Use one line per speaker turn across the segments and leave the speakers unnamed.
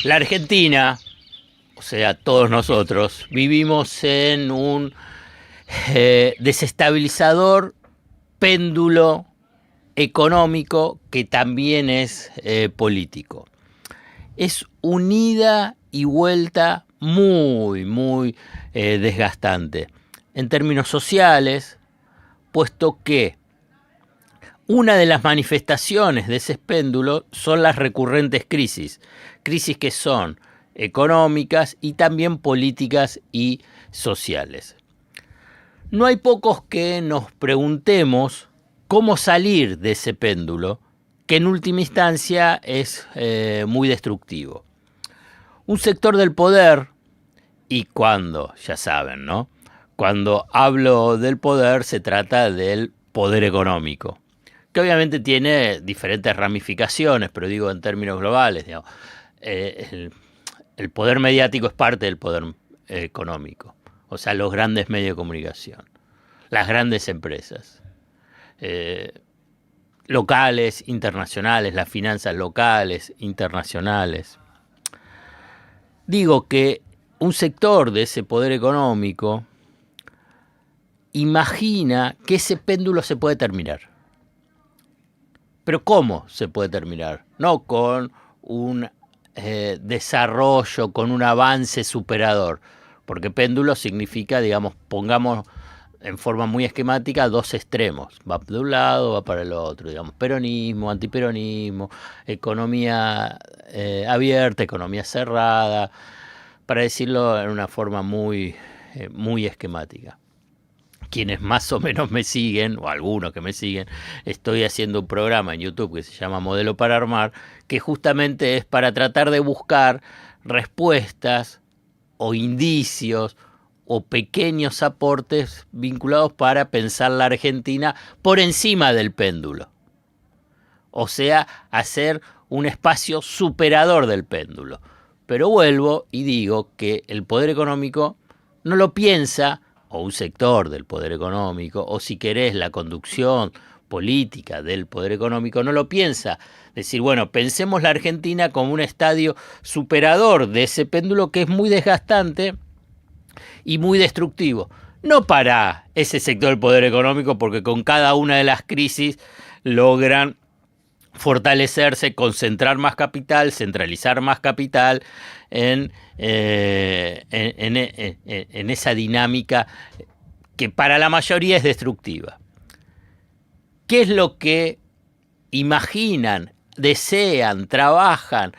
La Argentina, o sea, todos nosotros, vivimos en un desestabilizador péndulo económico que también es político. Es un ida y vuelta muy desgastante. En términos sociales, puesto que una de las manifestaciones de ese péndulo son las recurrentes crisis que son económicas y también políticas y sociales. No hay pocos que nos preguntemos cómo salir de ese péndulo, que en última instancia es muy destructivo. Un sector del poder, y cuando, ya saben, ¿no? Cuando hablo del poder se trata del poder económico, que obviamente tiene diferentes ramificaciones, pero digo en términos globales, digamos, el poder mediático es parte del poder económico, o sea, los grandes medios de comunicación, las grandes empresas, locales, internacionales, las finanzas locales, internacionales. Digo que un sector de ese poder económico imagina que ese péndulo se puede terminar. Pero ¿cómo se puede terminar? No con un desarrollo, con un avance superador, porque péndulo significa, digamos, pongamos en forma muy esquemática dos extremos, va de un lado, va para el otro, digamos, peronismo, antiperonismo, economía abierta, economía cerrada, para decirlo en una forma muy esquemática. Quienes más o menos me siguen, o algunos que me siguen, estoy haciendo un programa en YouTube que se llama Modelo para Armar, que justamente es para tratar de buscar respuestas o indicios o pequeños aportes vinculados para pensar la Argentina por encima del péndulo. O sea, hacer un espacio superador del péndulo. Pero vuelvo y digo que el poder económico no lo piensa, o un sector del poder económico, o si querés la conducción política del poder económico, no lo piensa. Decir, bueno, pensemos la Argentina como un estadio superador de ese péndulo que es muy desgastante y muy destructivo. No para ese sector del poder económico, porque con cada una de las crisis logran fortalecerse, concentrar más capital, centralizar más capital en esa dinámica que para la mayoría es destructiva. ¿Qué es lo que imaginan, desean, trabajan,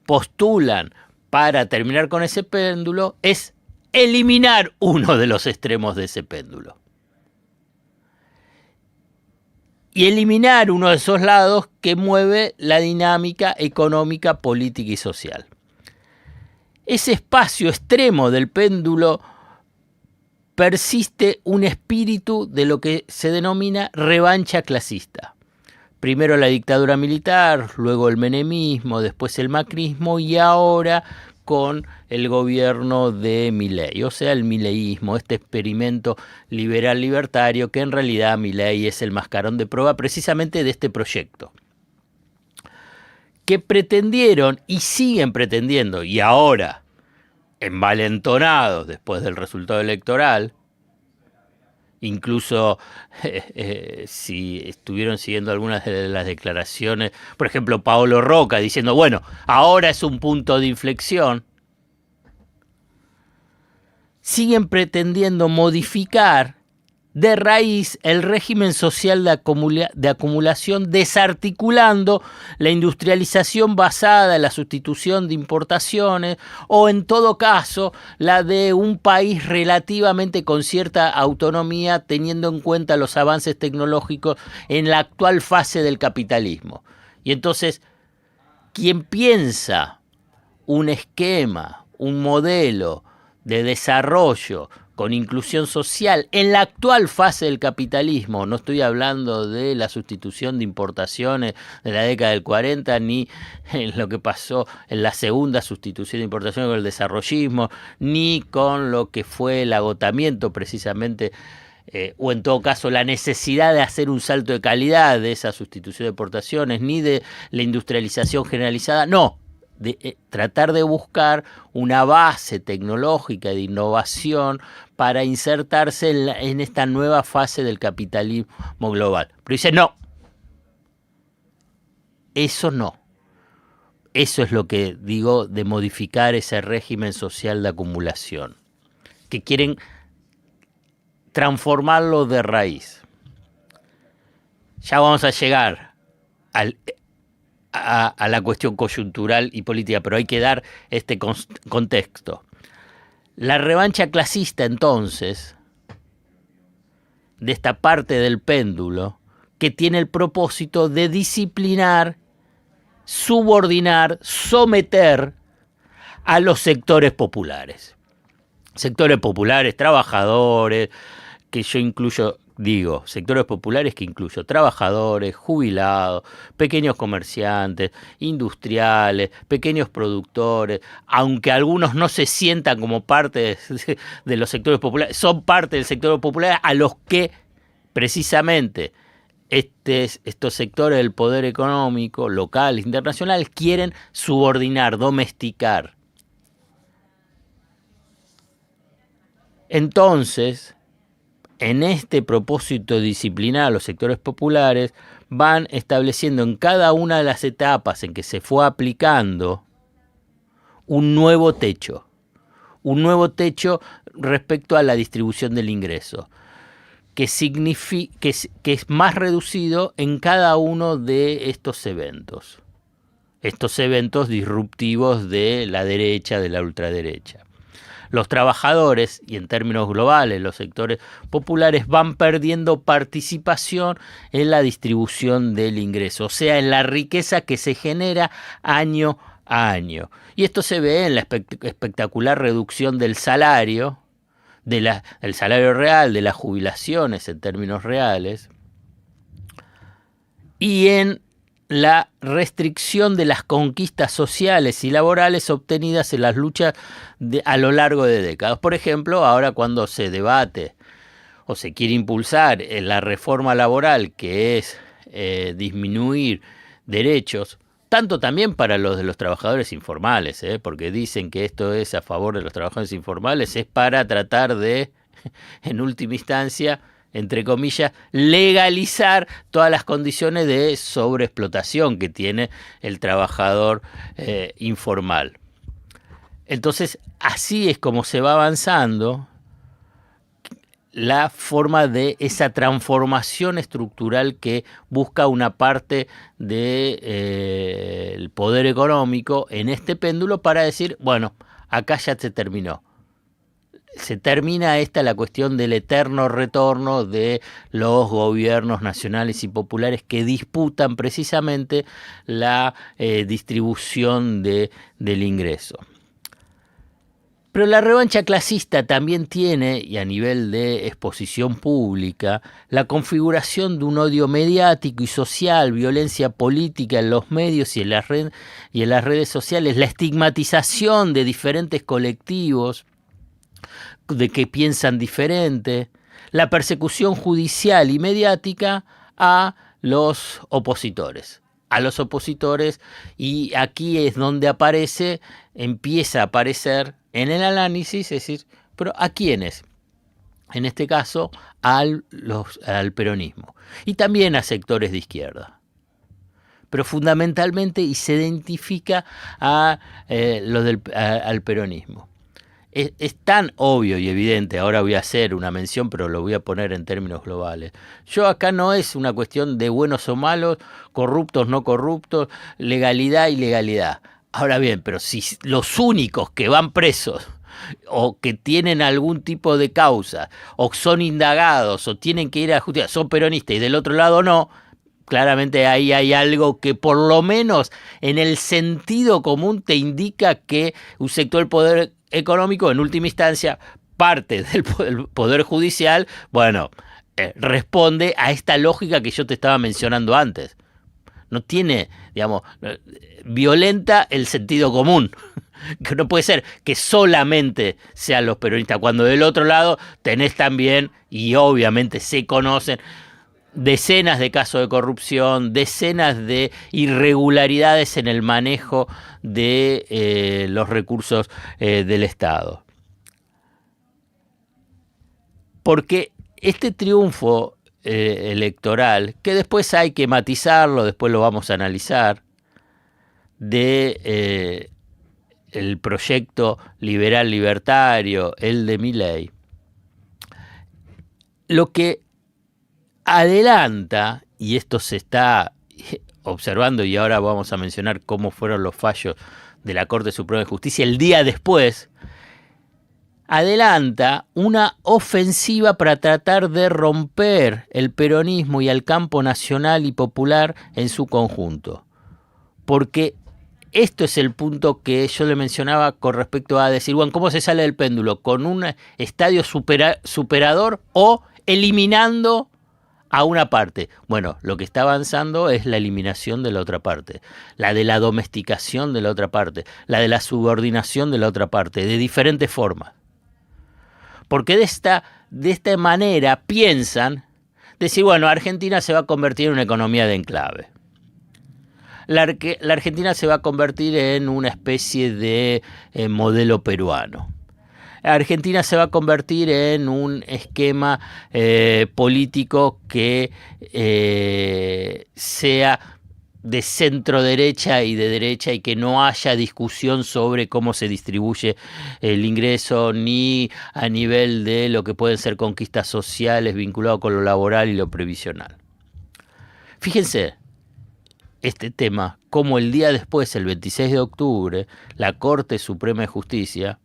postulan para terminar con ese péndulo? Es eliminar uno de los extremos de ese péndulo. Y eliminar uno de esos lados que mueve la dinámica económica, política y social. Ese espacio extremo del péndulo persiste un espíritu de lo que se denomina revancha clasista. Primero la dictadura militar, luego el menemismo, después el macrismo y ahora con el gobierno de Milei, o sea, el mileísmo, este experimento liberal libertario que en realidad Milei es el mascarón de prueba precisamente de este proyecto. Que pretendieron y siguen pretendiendo, y ahora, envalentonados después del resultado electoral, incluso si estuvieron siguiendo algunas de las declaraciones, por ejemplo, Paolo Roca diciendo, bueno, ahora es un punto de inflexión, siguen pretendiendo modificar de raíz el régimen social de acumulación, desarticulando la industrialización basada en la sustitución de importaciones o en todo caso la de un país relativamente con cierta autonomía teniendo en cuenta los avances tecnológicos en la actual fase del capitalismo. Y entonces, quien piensa un esquema, un modelo de desarrollo con inclusión social en la actual fase del capitalismo, no estoy hablando de la sustitución de importaciones de la década del 40, ni en lo que pasó en la segunda sustitución de importaciones con el desarrollismo, ni con lo que fue el agotamiento precisamente, o en todo caso la necesidad de hacer un salto de calidad de esa sustitución de importaciones, ni de la industrialización generalizada, no. tratar de buscar una base tecnológica de innovación para insertarse en esta nueva fase del capitalismo global. Pero dice, no, eso no. Eso es lo que digo de modificar ese régimen social de acumulación, que quieren transformarlo de raíz. Ya vamos a llegar a la cuestión coyuntural y política, pero hay que dar este contexto. La revancha clasista, entonces, de esta parte del péndulo, que tiene el propósito de disciplinar, subordinar, someter a los sectores populares. Sectores populares, trabajadores, que yo incluyo, digo, sectores populares que incluyo trabajadores, jubilados, pequeños comerciantes, industriales, pequeños productores, aunque algunos no se sientan como parte de los sectores populares, son parte del sector popular a los que precisamente estos sectores del poder económico, local, internacional, quieren subordinar, domesticar. Entonces, en este propósito disciplinar a los sectores populares, van estableciendo en cada una de las etapas en que se fue aplicando un nuevo techo respecto a la distribución del ingreso, que es más reducido en cada uno de estos eventos disruptivos de la derecha, de la ultraderecha. Los trabajadores, y en términos globales los sectores populares, van perdiendo participación en la distribución del ingreso, o sea, en la riqueza que se genera año a año. Y esto se ve en la espectacular reducción del salario, el salario real, de las jubilaciones en términos reales, y en la restricción de las conquistas sociales y laborales obtenidas en las luchas a lo largo de décadas. Por ejemplo, ahora cuando se debate o se quiere impulsar la reforma laboral, que es disminuir derechos, tanto también para los de los trabajadores informales, porque dicen que esto es a favor de los trabajadores informales, es para tratar de, en última instancia, entre comillas, legalizar todas las condiciones de sobreexplotación que tiene el trabajador informal. Entonces, así es como se va avanzando la forma de esa transformación estructural que busca una parte del poder económico en este péndulo para decir, bueno, acá ya se terminó. Se termina la cuestión del eterno retorno de los gobiernos nacionales y populares que disputan precisamente la distribución del ingreso. Pero la revancha clasista también tiene, y a nivel de exposición pública, la configuración de un odio mediático y social, violencia política en los medios y en las redes sociales, la estigmatización de diferentes colectivos de que piensan diferente, la persecución judicial y mediática a los opositores. Y aquí es donde empieza a aparecer en el análisis, es decir, pero ¿a quiénes? En este caso, al peronismo. Y también a sectores de izquierda. Pero fundamentalmente, y se identifica al peronismo. Es tan obvio y evidente, ahora voy a hacer una mención, pero lo voy a poner en términos globales. Acá no es una cuestión de buenos o malos, corruptos, no corruptos, legalidad, ilegalidad. Ahora bien, pero si los únicos que van presos o que tienen algún tipo de causa o son indagados o tienen que ir a justicia son peronistas y del otro lado no, claramente ahí hay algo que por lo menos en el sentido común te indica que un sector del poder económico, en última instancia, parte del poder judicial, responde a esta lógica que yo te estaba mencionando antes. No tiene, violenta el sentido común. Que no puede ser que solamente sean los peronistas, cuando del otro lado tenés también, y obviamente se conocen, decenas de casos de corrupción, decenas de irregularidades en el manejo de los recursos del Estado. Porque este triunfo electoral, que después hay que matizarlo, después lo vamos a analizar, de el proyecto liberal libertario, el de Milei, lo que adelanta, y esto se está observando y ahora vamos a mencionar cómo fueron los fallos de la Corte Suprema de Justicia el día después, adelanta una ofensiva para tratar de romper el peronismo y al campo nacional y popular en su conjunto. Porque esto es el punto que yo le mencionaba con respecto a decir, bueno, ¿cómo se sale del péndulo? ¿Con un estadio superador o eliminando a una parte? Bueno, lo que está avanzando es la eliminación de la otra parte, la de la domesticación de la otra parte, la de la subordinación de la otra parte, de diferentes formas. Porque de esta manera piensan decir, bueno, Argentina se va a convertir en una economía de enclave. La Argentina se va a convertir en una especie de modelo peruano. Argentina se va a convertir en un esquema político que sea de centro derecha y de derecha y que no haya discusión sobre cómo se distribuye el ingreso ni a nivel de lo que pueden ser conquistas sociales vinculadas con lo laboral y lo previsional. Fíjense este tema, como el día después, el 26 de octubre, la Corte Suprema de Justicia,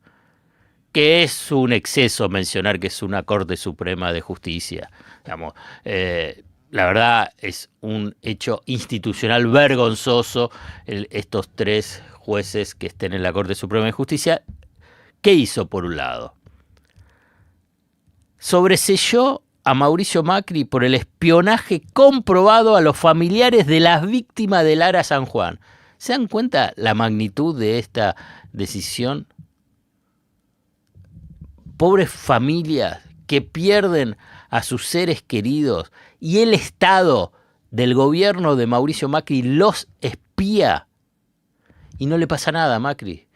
que es un exceso mencionar que es una Corte Suprema de Justicia, digamos, la verdad es un hecho institucional vergonzoso estos 3 jueces que estén en la Corte Suprema de Justicia. ¿Qué hizo por un lado? Sobreselló a Mauricio Macri por el espionaje comprobado a los familiares de las víctimas del Ara San Juan. ¿Se dan cuenta la magnitud de esta decisión? Pobres familias que pierden a sus seres queridos y el Estado del gobierno de Mauricio Macri los espía y no le pasa nada a Macri.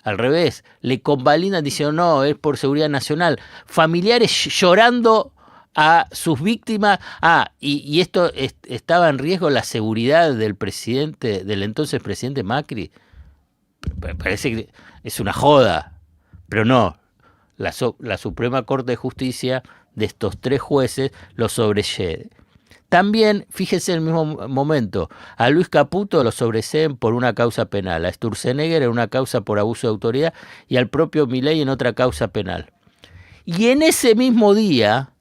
Al revés, le convalidan diciendo no, es por seguridad nacional. Familiares llorando a sus víctimas. Y esto estaba en riesgo la seguridad del presidente, del entonces presidente Macri. Parece que es una joda, pero no. La Suprema Corte de Justicia de estos 3 jueces lo sobresee. También, fíjese en el mismo momento, a Luis Caputo lo sobreseen por una causa penal, a Sturzenegger en una causa por abuso de autoridad y al propio Milei en otra causa penal. Y en ese mismo día,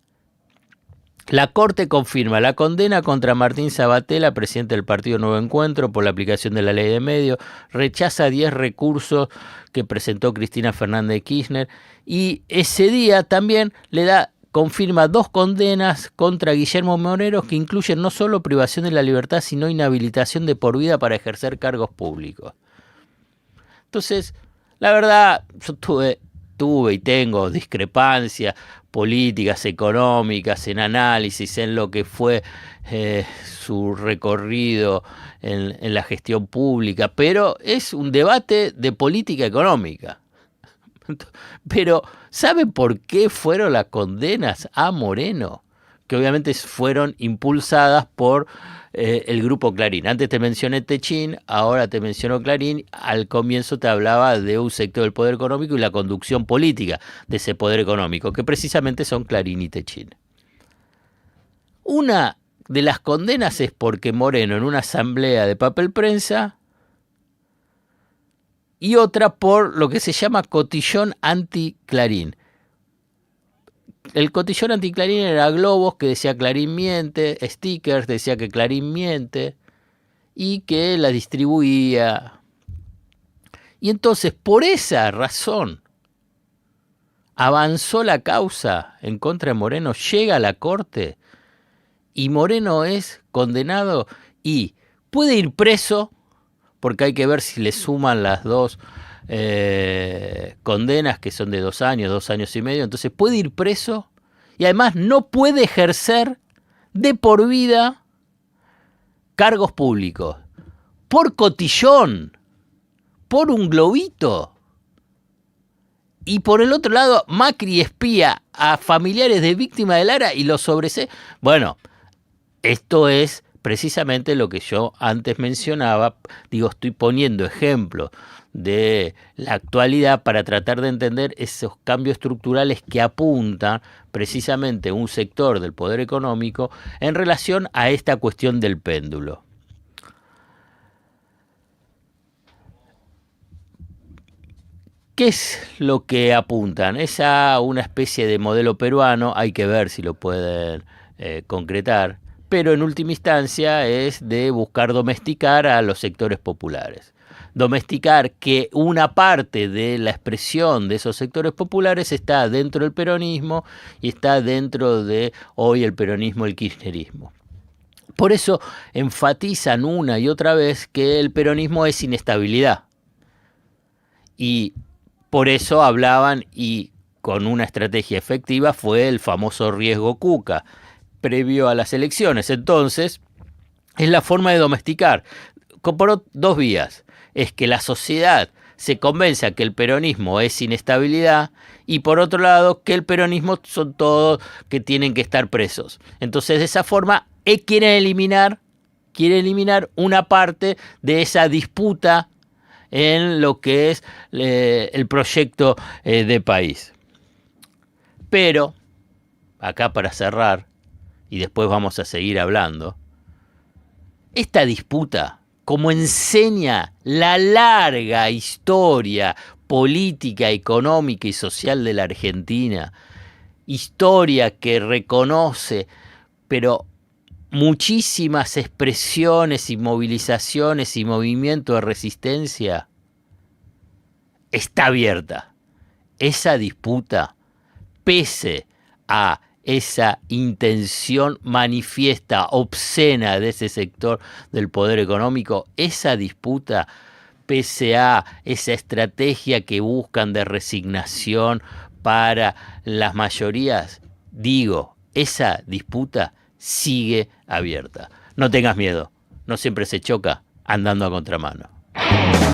la Corte confirma la condena contra Martín Sabatella, presidente del Partido Nuevo Encuentro, por la aplicación de la ley de medios, rechaza 10 recursos que presentó Cristina Fernández de Kirchner y ese día también confirma 2 condenas contra Guillermo Moreno que incluyen no solo privación de la libertad, sino inhabilitación de por vida para ejercer cargos públicos. Entonces, la verdad, yo tuve y tengo discrepancias políticas, económicas, en análisis, en lo que fue su recorrido en la gestión pública, pero es un debate de política económica. Pero, ¿saben por qué fueron las condenas a Moreno? Que obviamente fueron impulsadas por el grupo Clarín. Antes te mencioné Techín, ahora te menciono Clarín. Al comienzo te hablaba de un sector del poder económico y la conducción política de ese poder económico, que precisamente son Clarín y Techín. Una de las condenas es porque Moreno en una asamblea de papel prensa y otra por lo que se llama cotillón anti-Clarín. El cotillón anti-Clarín era globos que decía Clarín miente, stickers decía que Clarín miente y que la distribuía. Y entonces, por esa razón, avanzó la causa en contra de Moreno, llega a la corte y Moreno es condenado y puede ir preso, porque hay que ver si le suman las 2 condenas que son de 2 años y medio, entonces puede ir preso y además no puede ejercer de por vida cargos públicos, por cotillón, por un globito. Y por el otro lado, Macri espía a familiares de víctimas de Lara y los sobresee. Bueno, esto es precisamente lo que yo antes mencionaba. Digo, estoy poniendo ejemplos de la actualidad para tratar de entender esos cambios estructurales que apuntan precisamente un sector del poder económico en relación a esta cuestión del péndulo. ¿Qué es lo que apuntan? Es a una especie de modelo peruano, hay que ver si lo pueden concretar, pero en última instancia es de buscar domesticar a los sectores populares. Domesticar que una parte de la expresión de esos sectores populares está dentro del peronismo y está dentro de hoy el peronismo, el kirchnerismo. Por eso enfatizan una y otra vez que el peronismo es inestabilidad. Y por eso hablaban, y con una estrategia efectiva, fue el famoso riesgo Cuca, previo a las elecciones. Entonces, es la forma de domesticar, por dos vías. Es que la sociedad se convenza que el peronismo es inestabilidad, y por otro lado, que el peronismo son todos que tienen que estar presos. Entonces, de esa forma, quiere eliminar una parte de esa disputa en lo que es el proyecto de país. Pero, acá para cerrar, y después vamos a seguir hablando, esta disputa, como enseña la larga historia política, económica y social de la Argentina, historia que reconoce, pero muchísimas expresiones y movilizaciones y movimientos de resistencia, está abierta. Esa disputa, pese a esa intención manifiesta, obscena de ese sector del poder económico, esa disputa, pese a esa estrategia que buscan de resignación para las mayorías, digo, esa disputa sigue abierta. No tengas miedo, no siempre se choca andando a contramano.